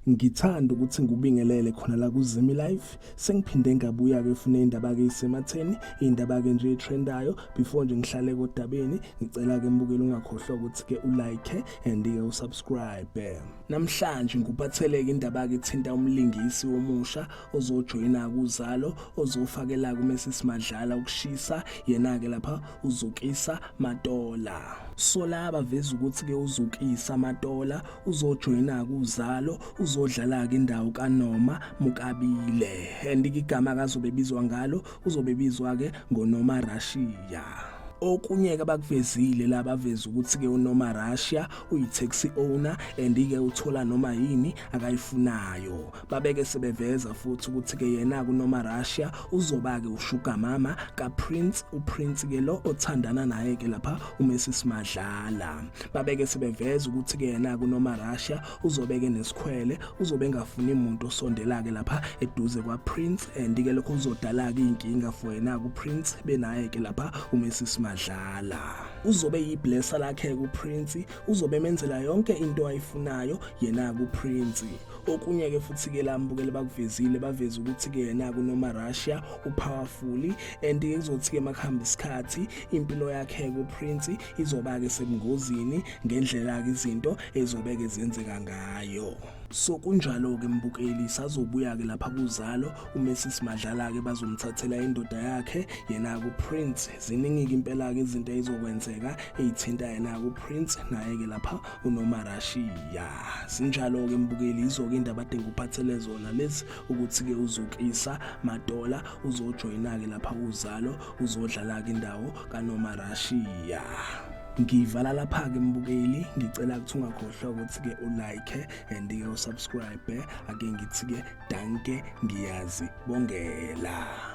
Ngithanda ukuthi ngubingelele khona la kuZimi Live. Sengiphinde ngabuya ke ufune indaba ke isematheni, indaba ke nje etrendayo. Before nje ngihlale kodabeni, ngicela ke mbukeli ungakhohlwa ukuthi ke ulike and ke usubscribe. Namhlanje nguphatheleke indaba ke thinta umlingisi omusha ozojoyina kuZalo, ozofakela kuMrs Madlala ukushisa, yena ke lapha uZukisa Matola. So laba veza ukuthi ke uZukisa Matola uzojoyina kuZalo, uzodlala ke indawo kaNoma Mukabile, and igama kazobe bizwa ngalo uzobe bizwa ke ngoNoma Russia. Okunye ke abakuvezile laba baveza ukuthi ke uNoma Russia uyi-taxi owner and ke uthola noma yini akayifunayo. Babeke sebeveza futhi ukuthi ke yena kuNoma Russia uzoba ke ushuga mama kaPrince, uPrince ke lo othandana naye ke lapha uMrs Madlala. Babeke sebeveza ukuthi ke yena kuNoma Russia uzobe ke nesikhwele, uzobe engafuni umuntu osondela ke lapha eduze kwaPrince and ke lokho uzodala ke inkinga for yena kuPrince benaye ke lapha uMrs Madlala. Uzobe yiblessa lakhe kuPrince, uzobe menzela yonke into ayifunayo yena kuPrince. Okunye ke futhi ke lambukele bakuvezile baveza ukuthi ke yena kuNoma Russia upowerful and izothi ke makhamba isikhathi impilo yakhe kuPrince izoba ke sebungozini ngendlela ke izinto ezobeke zenzeka ngayo. So kunjalo ke mbukeli sazobuya ke lapha kuZalo uMrs Madlala ke bazomthathela indoda yakhe yena kuPrince. Ziningi impela ke izinto ezizokwenzeka ezithinta yena kuPrince naye ke lapha uNoma Russia. Sinjalo ke mbukeli izoke indaba ade nguphathele zona lezi ukuthi ke uZukisa Matola uzojoyina ke lapha kuZalo, uzodlala ke indawo kaNoma Russia. Ngivala lapha ke mbukeli, ngicela ukuthi ungakhohlwa ukuthi ke ulike and ke usubscribe. Ake ngithi ke danke, ngiyazi bongela.